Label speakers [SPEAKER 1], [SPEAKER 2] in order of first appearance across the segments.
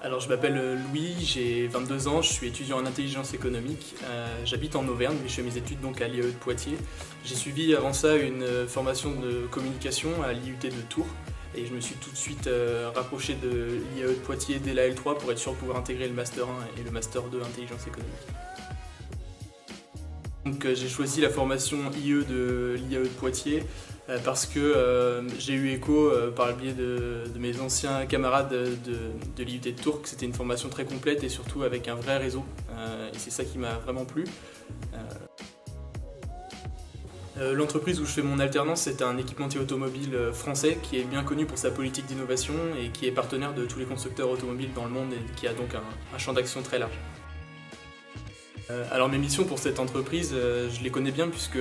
[SPEAKER 1] Alors je m'appelle Louis, j'ai 22 ans, je suis étudiant en intelligence économique. J'habite en Auvergne, mais je fais mes études donc à l'IAE de Poitiers. J'ai suivi avant ça une formation de communication à l'IUT de Tours et je me suis tout de suite rapproché de l'IAE de Poitiers dès la L3 pour être sûr de pouvoir intégrer le Master 1 et le Master 2 intelligence économique. Donc j'ai choisi la formation IE de l'IAE de Poitiers parce que j'ai eu écho par le biais de mes anciens camarades de l'IUT de Tours que c'était une formation très complète et surtout avec un vrai réseau. Et c'est ça qui m'a vraiment plu. L'entreprise où je fais mon alternance, c'est un équipementier automobile français qui est bien connu pour sa politique d'innovation et qui est partenaire de tous les constructeurs automobiles dans le monde et qui a donc un champ d'action très large. Alors mes missions pour cette entreprise, je les connais bien puisque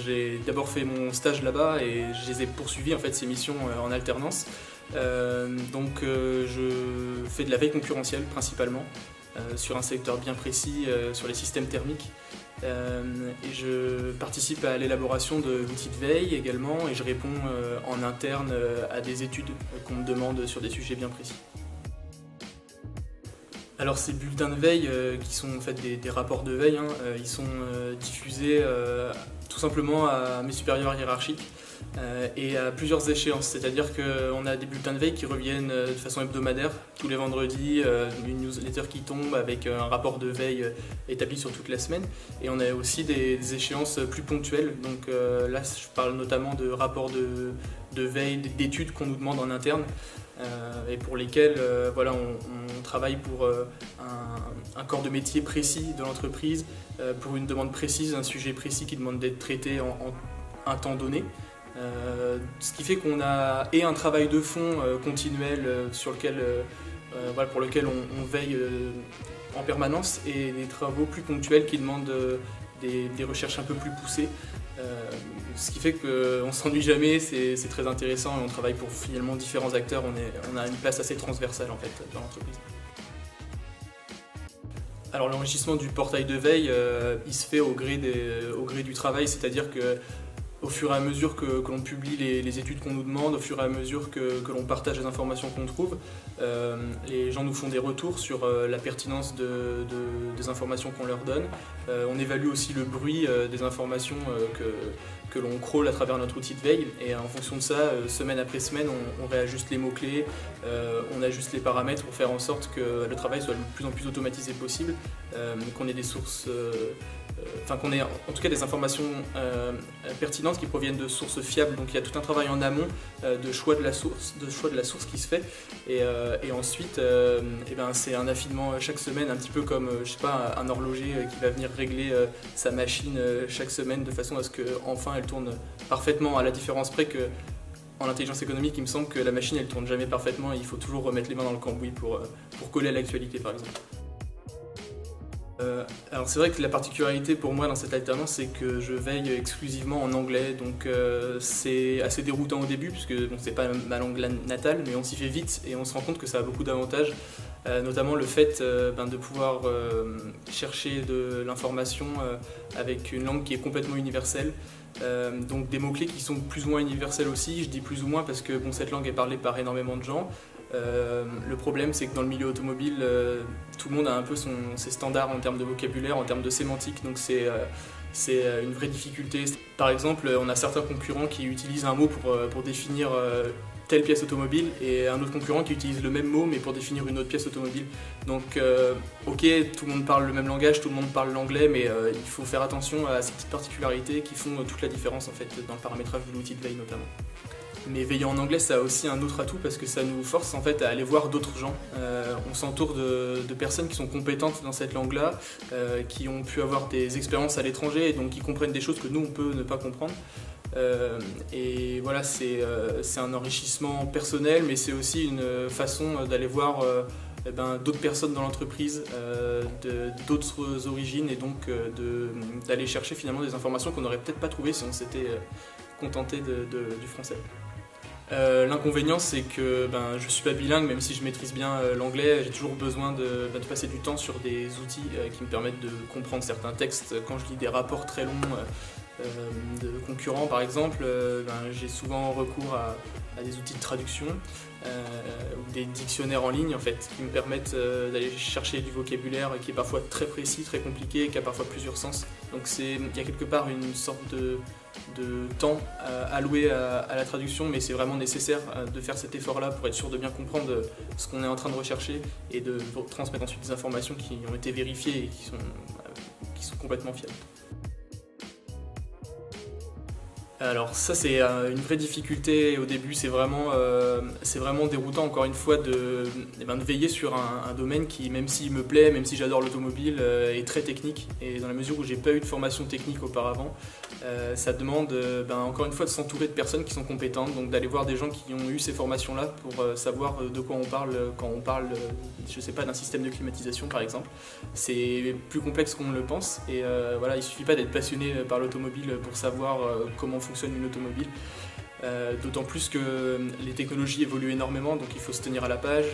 [SPEAKER 1] j'ai d'abord fait mon stage là-bas et je les ai poursuivis en fait ces missions en alternance. Je fais de la veille concurrentielle principalement sur un secteur bien précis, sur les systèmes thermiques. Et je participe à l'élaboration de l'outil de veille également et je réponds en interne à des études qu'on me demande sur des sujets bien précis. Alors ces bulletins de veille qui sont en fait des rapports de veille, ils sont diffusés tout simplement à mes supérieurs hiérarchiques et à plusieurs échéances. C'est-à-dire qu'on a des bulletins de veille qui reviennent de façon hebdomadaire, tous les vendredis, une newsletter qui tombe avec un rapport de veille établi sur toute la semaine. Et on a aussi des échéances plus ponctuelles. Donc là, je parle notamment de rapports de veille, d'études qu'on nous demande en interne. Et pour lesquels voilà, on travaille pour un corps de métier précis de l'entreprise, pour une demande précise, un sujet précis qui demande d'être traité en un temps donné. Ce qui fait qu'on a un travail de fond continuel sur lequel, voilà, pour lequel on veille en permanence et des travaux plus ponctuels qui demandent des recherches un peu plus poussées. Ce qui fait qu'on ne s'ennuie jamais, c'est très intéressant et on travaille pour finalement différents acteurs, on a une place assez transversale en fait dans l'entreprise. Alors l'enrichissement du portail de veille, il se fait au gré du travail, c'est-à-dire que au fur et à mesure que l'on publie les études qu'on nous demande, au fur et à mesure que l'on partage les informations qu'on trouve, les gens nous font des retours sur la pertinence des informations qu'on leur donne. On évalue aussi le bruit des informations que l'on crawl à travers notre outil de veille et en fonction de ça, semaine après semaine, on réajuste les mots-clés, on ajuste les paramètres pour faire en sorte que le travail soit le plus en plus automatisé possible, qu'on ait des sources, qu'on ait en tout cas des informations pertinentes qui proviennent de sources fiables. Donc il y a tout un travail en amont de choix de la source qui se fait et ensuite c'est un affinement chaque semaine, un petit peu comme je sais pas, un horloger qui va venir régler sa machine chaque semaine de façon à ce qu'enfin elle tourne parfaitement, à la différence près que en intelligence économique il me semble que la machine elle tourne jamais parfaitement et il faut toujours remettre les mains dans le cambouis pour coller à l'actualité par exemple. Alors c'est vrai que la particularité pour moi dans cette alternance c'est que je veille exclusivement en anglais, donc c'est assez déroutant au début puisque bon, c'est pas ma langue natale, mais on s'y fait vite et on se rend compte que ça a beaucoup d'avantages, notamment le fait de pouvoir chercher de l'information avec une langue qui est complètement universelle. Donc des mots-clés qui sont plus ou moins universels aussi, je dis plus ou moins parce que bon, cette langue est parlée par énormément de gens. Le problème c'est que dans le milieu automobile, tout le monde a un peu ses standards en termes de vocabulaire, en termes de sémantique, donc c'est une vraie difficulté. Par exemple, on a certains concurrents qui utilisent un mot pour définir telle pièce automobile et un autre concurrent qui utilise le même mot mais pour définir une autre pièce automobile. Donc ok, tout le monde parle le même langage, tout le monde parle l'anglais, mais il faut faire attention à ces petites particularités qui font toute la différence en fait dans le paramétrage de l'outil de veille notamment. Mais veiller en anglais, ça a aussi un autre atout parce que ça nous force en fait à aller voir d'autres gens. On s'entoure de personnes qui sont compétentes dans cette langue-là, qui ont pu avoir des expériences à l'étranger et donc qui comprennent des choses que nous on peut ne pas comprendre. Et voilà, c'est un enrichissement personnel, mais c'est aussi une façon d'aller voir d'autres personnes dans l'entreprise, d'autres origines et donc d'aller chercher finalement des informations qu'on n'aurait peut-être pas trouvées si on s'était contenté du français. L'inconvénient c'est que je ne suis pas bilingue, même si je maîtrise bien l'anglais, j'ai toujours besoin de passer du temps sur des outils qui me permettent de comprendre certains textes. Quand je lis des rapports très longs, de concurrents par exemple, j'ai souvent recours à des outils de traduction ou des dictionnaires en ligne en fait, qui me permettent d'aller chercher du vocabulaire qui est parfois très précis, très compliqué, qui a parfois plusieurs sens. Donc il y a quelque part une sorte de temps alloué à la traduction, mais c'est vraiment nécessaire de faire cet effort-là pour être sûr de bien comprendre ce qu'on est en train de rechercher et de transmettre ensuite des informations qui ont été vérifiées et qui sont complètement fiables. Alors ça c'est une vraie difficulté au début, c'est vraiment déroutant encore une fois de veiller sur un domaine qui, même s'il me plaît, même si j'adore l'automobile, est très technique, et dans la mesure où j'ai pas eu de formation technique auparavant, ça demande encore une fois de s'entourer de personnes qui sont compétentes, donc d'aller voir des gens qui ont eu ces formations là pour savoir de quoi on parle quand on parle, je sais pas, d'un système de climatisation par exemple. C'est plus complexe qu'on ne le pense, et voilà, il suffit pas d'être passionné par l'automobile pour savoir comment fonctionne une automobile, d'autant plus que les technologies évoluent énormément, donc il faut se tenir à la page.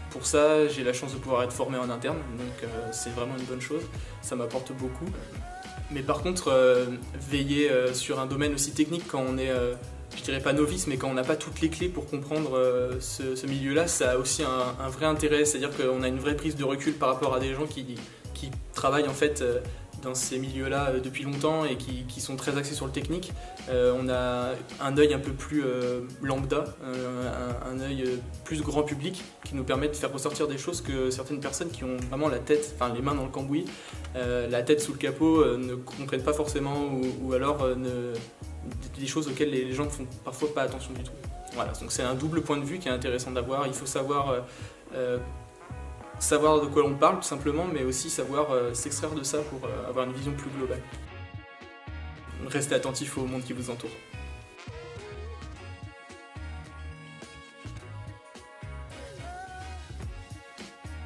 [SPEAKER 1] Pour ça, j'ai la chance de pouvoir être formé en interne, donc c'est vraiment une bonne chose, ça m'apporte beaucoup. Mais par contre, veiller sur un domaine aussi technique quand on est, je dirais pas novice, mais quand on n'a pas toutes les clés pour comprendre ce milieu-là, ça a aussi un vrai intérêt, c'est-à-dire qu'on a une vraie prise de recul par rapport à des gens qui travaillent en fait dans ces milieux-là depuis longtemps et qui sont très axés sur le technique. On a un œil un peu plus lambda, un œil plus grand public qui nous permet de faire ressortir des choses que certaines personnes qui ont vraiment la tête, enfin les mains dans le cambouis, la tête sous le capot, ne comprennent pas forcément, ou alors des choses auxquelles les gens ne font parfois pas attention du tout. Voilà, donc c'est un double point de vue qui est intéressant d'avoir. Il faut savoir de quoi on parle tout simplement, mais aussi savoir s'extraire de ça pour avoir une vision plus globale. Restez attentif au monde qui vous entoure.